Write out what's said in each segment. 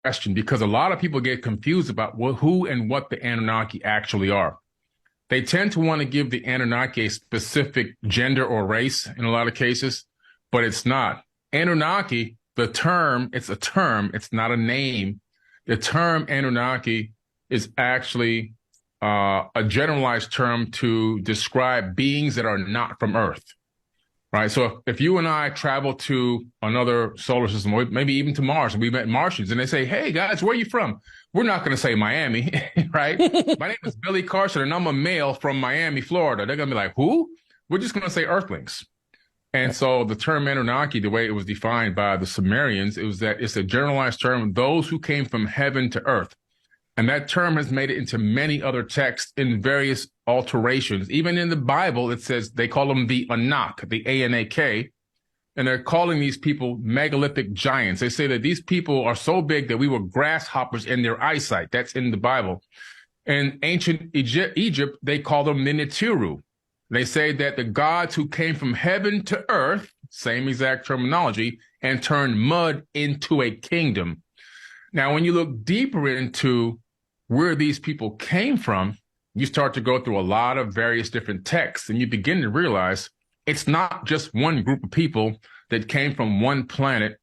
question because a lot of people get confused about who and what the Anunnaki actually are. They tend to want to give the Anunnaki a specific gender or race in a lot of cases, but it's not. Anunnaki, the term, it's a term, it's not a name. The term Anunnaki is actually a generalized term to describe beings that are not from Earth, right? So if you and I travel to another solar system, or maybe even to Mars, and we met Martians, and they say, hey, guys, where are you from? We're not going to say Miami, right? My name is Billy Carson, and I'm a male from Miami, Florida. They're going to be like, who? We're just going to say Earthlings. And so the term Anunnaki, the way it was defined by the Sumerians, it was that it's a generalized term, those who came from heaven to earth. And that term has made it into many other texts in various alterations. Even in the Bible, it says they call them the Anak, the A-N-A-K, and they're calling these people megalithic giants. They say that these people are so big that we were grasshoppers in their eyesight. That's in the Bible. In ancient Egypt, they call them the Nitiru. They say that the gods who came from heaven to earth, same exact terminology, and turned mud into a kingdom. Now, when you look deeper into where these people came from, you start to go through a lot of various different texts, and you begin to realize it's not just one group of people that came from one planet.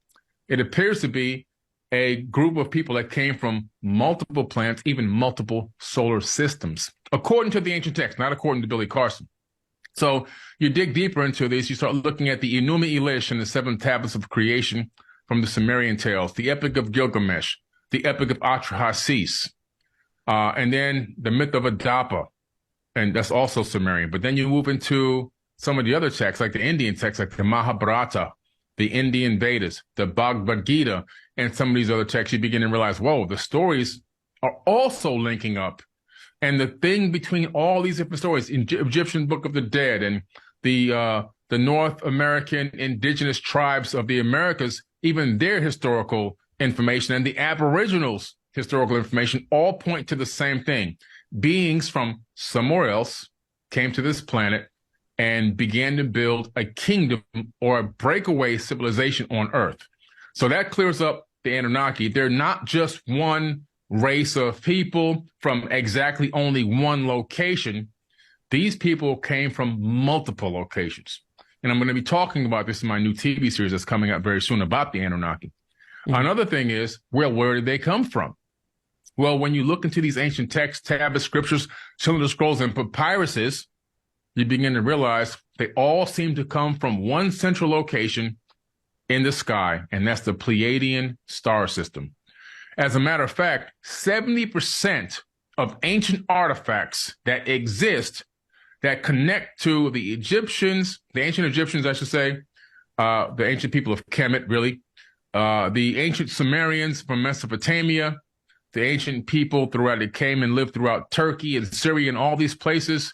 It appears to be a group of people that came from multiple planets, even multiple solar systems, according to the ancient text, not according to Billy Carson. So you dig deeper into this, you start looking at the Enuma Elish and the seven tablets of creation from the Sumerian tales, the Epic of Gilgamesh, the Epic of Atrahasis, and then the myth of Adapa, and that's also Sumerian. But then you move into some of the other texts, like the Indian texts, like the Mahabharata, the Indian Vedas, the Bhagavad Gita, and some of these other texts, you begin to realize, whoa, the stories are also linking up. And the thing between all these different stories, Egyptian Book of the Dead and the North American indigenous tribes of the Americas, even their historical information and the Aboriginals' historical information all point to the same thing. Beings from somewhere else came to this planet and began to build a kingdom or a breakaway civilization on Earth. So that clears up the Anunnaki. They're not just one race of people from exactly only one location. These people came from multiple locations. And I'm going to be talking about this in my new TV series that's coming out very soon about the Anunnaki. Mm-hmm. Another thing is, well, where did they come from? Well, when you look into these ancient texts, tablets, scriptures, cylinder scrolls, and papyruses, you begin to realize they all seem to come from one central location in the sky, and that's the Pleiadian star system. As a matter of fact, 70% of ancient artifacts that exist that connect to the Egyptians, the ancient Egyptians, I should say, the ancient people of Kemet, really, the ancient Sumerians from Mesopotamia, the ancient people throughout that came and lived throughout Turkey and Syria and all these places,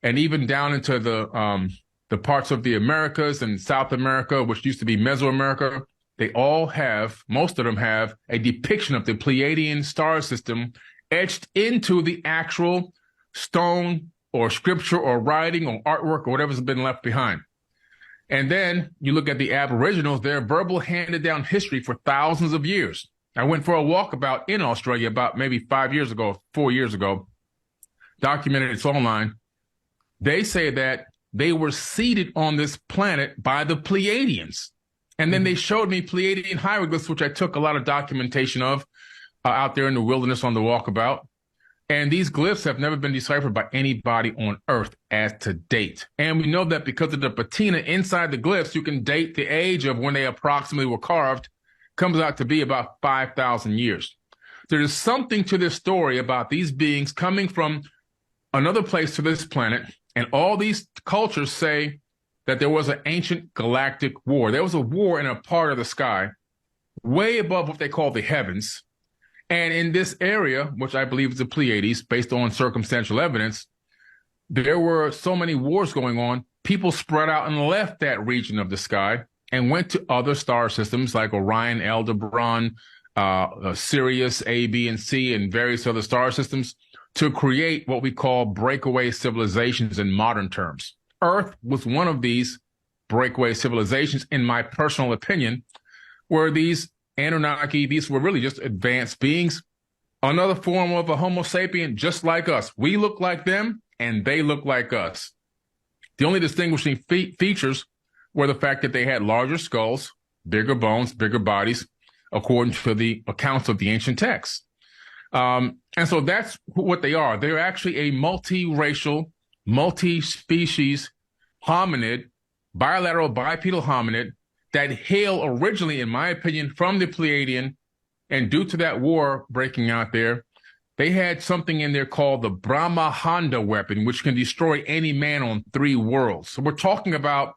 and even down into the parts of the Americas and South America, which used to be Mesoamerica. They all have, most of them have, a depiction of the Pleiadian star system etched into the actual stone or scripture or writing or artwork or whatever's been left behind. And then you look at the Aboriginals, their verbal handed down history for thousands of years. I went for a walkabout in Australia about maybe 5 years ago, 4 years ago, documented, it's online. They say that they were seated on this planet by the Pleiadians. And then they showed me Pleiadian hieroglyphs, which I took a lot of documentation of out there in the wilderness on the walkabout. And these glyphs have never been deciphered by anybody on Earth as to date. And we know that because of the patina inside the glyphs, you can date the age of when they approximately were carved, comes out to be about 5,000 years. There is something to this story about these beings coming from another place to this planet. And all these cultures say that there was an ancient galactic war. There was a war in a part of the sky way above what they call the heavens. And in this area, which I believe is the Pleiades, based on circumstantial evidence, there were so many wars going on, people spread out and left that region of the sky and went to other star systems like Orion, Aldebaran, Sirius, A, B, and C, and various other star systems to create what we call breakaway civilizations in modern terms. Earth was one of these breakaway civilizations, in my personal opinion, where these Anunnaki, these were really just advanced beings, another form of a Homo sapien, just like us. We look like them, and they look like us. The only distinguishing features were the fact that they had larger skulls, bigger bones, bigger bodies, according to the accounts of the ancient texts. And so that's what they are. They're actually a multiracial, multi-species hominid, bilateral bipedal hominid that hail originally, in my opinion, from the Pleiadian. And due to that war breaking out there, they had something in there called the Brahmahanda weapon, which can destroy any man on 3 worlds. So we're talking about,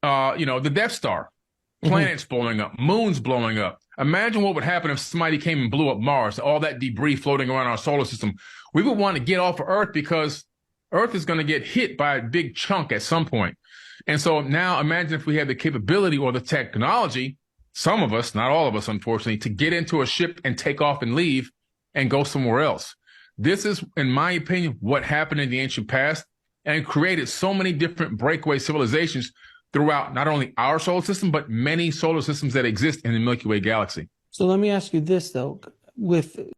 the Death Star, planets blowing up, moons blowing up. Imagine what would happen if somebody came and blew up Mars, all that debris floating around our solar system. We would want to get off of Earth because Earth is going to get hit by a big chunk at some point. And so now imagine if we had the capability or the technology, some of us, not all of us, unfortunately, to get into a ship and take off and leave and go somewhere else. This is, in my opinion, what happened in the ancient past and created so many different breakaway civilizations throughout not only our solar system, but many solar systems that exist in the Milky Way galaxy. So let me ask you this, though. With